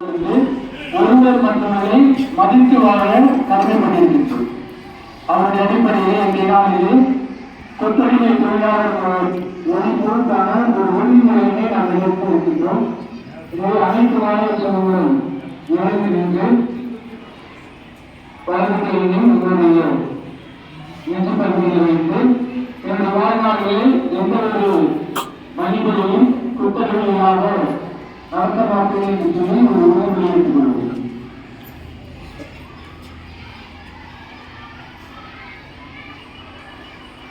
ஒருவர் மற்றவரை மதித்து வாழ கடமைப்பட்டிருக்கின்றோம். அவருடைய அடிப்படையில் இன்றைய நாளில் கொத்தடிமை தொழிலாளர் ஒழிப்புக்கான ஒரு ஒழுங்குமுறையினை நாம் எடுத்து இருக்கின்றோம். இதை அனைத்து மாநில சமூகம் இணைந்து நின்று வழக்குகளையும் உங்களுடைய நிதி பகுதியில் வைத்து எனது வாழ்நாளில் எந்த ஒரு மனிதனையும் குற்றவியலாக நடத்த மாட்டேன் என்று சொல்லி ஒரு உணர்வை எடுத்துக் கொள்வோம்.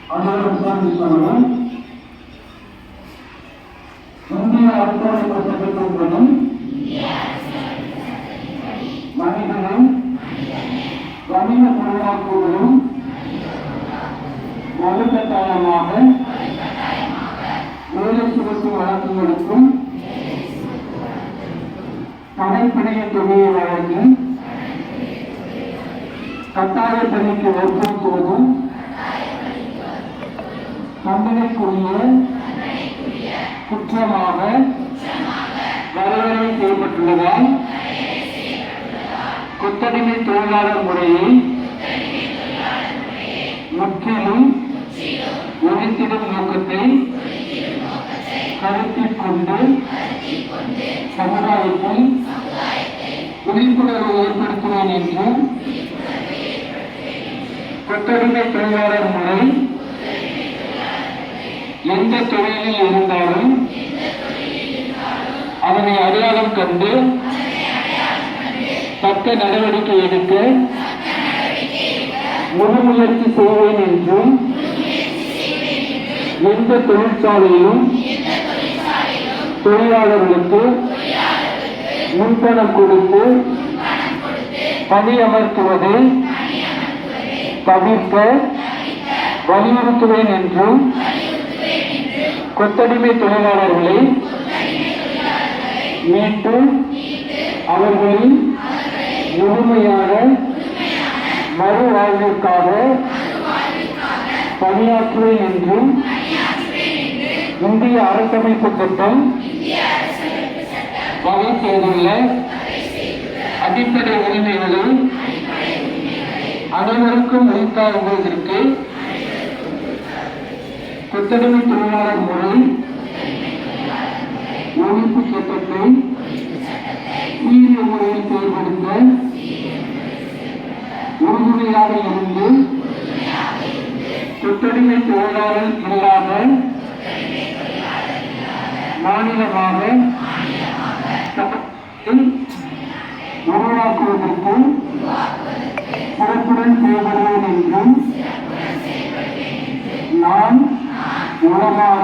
அதோடு இந்திய அரசியலமைப்பு சட்டத்தின்படி மனிதனை கணித பொருளாக்குவதும் வலுக்கட்டாயமாக வேலை சுமத்து வழக்குகளுக்கும் தடைப்பிணைய தொகையை வழங்கி கட்டாய பணிக்கு வற்புறுத்துவதும் தண்டனைக்குரிய குற்றமாக வரையறை செய்யப்பட்டுள்ளதால் கொத்தடிமை தொழிலாளர் முறையை முற்றிலும் ஒழித்திடும் நோக்கத்தை கருத்தில் கொண்டு சமுதாயத்தில் விழிப்புணர்வு ஏற்படுத்துவேன் என்று கொத்தடிமை தொழிலாளர் முறை எந்த தொழிலில் இருந்தாலும் அதனை அடையாளம் கண்டு தக்க நடவடிக்கை எடுக்க முன்முயற்சி செய்வேன் என்றும் எந்த தொழிற்சாலையிலும் தொழிலாளர்களுக்கு முன்பணம் கொடுத்து பணியமர்த்துவதை தவிர்க்க வலியுறுத்துவேன் என்றும் கொத்தடிமை தொழிலாளர்களை மீட்டு அவர்களின் முழுமையான மறுவாழ்விற்காக பணியாற்றுவேன் என்றும் இந்திய அரசமைப்பு சட்டம் வகை செய்துள்ள அடிப்படை உரிமைகளை அனைவருக்கும் உரித்தாகுவதற்கு கொத்தடிமை தொழிலாளர் முறை ஒழிப்பு சட்டத்தை சீரிய முறையில் செயல்படுத்த உறுதுணையாக இருந்து கொத்தடிமை தொழிலாளர் இல்லாத மாநிலமாக உருவாக்குவதற்கு சிறப்புடன் செயல்படுவேன் என்றும் நான் உலகாக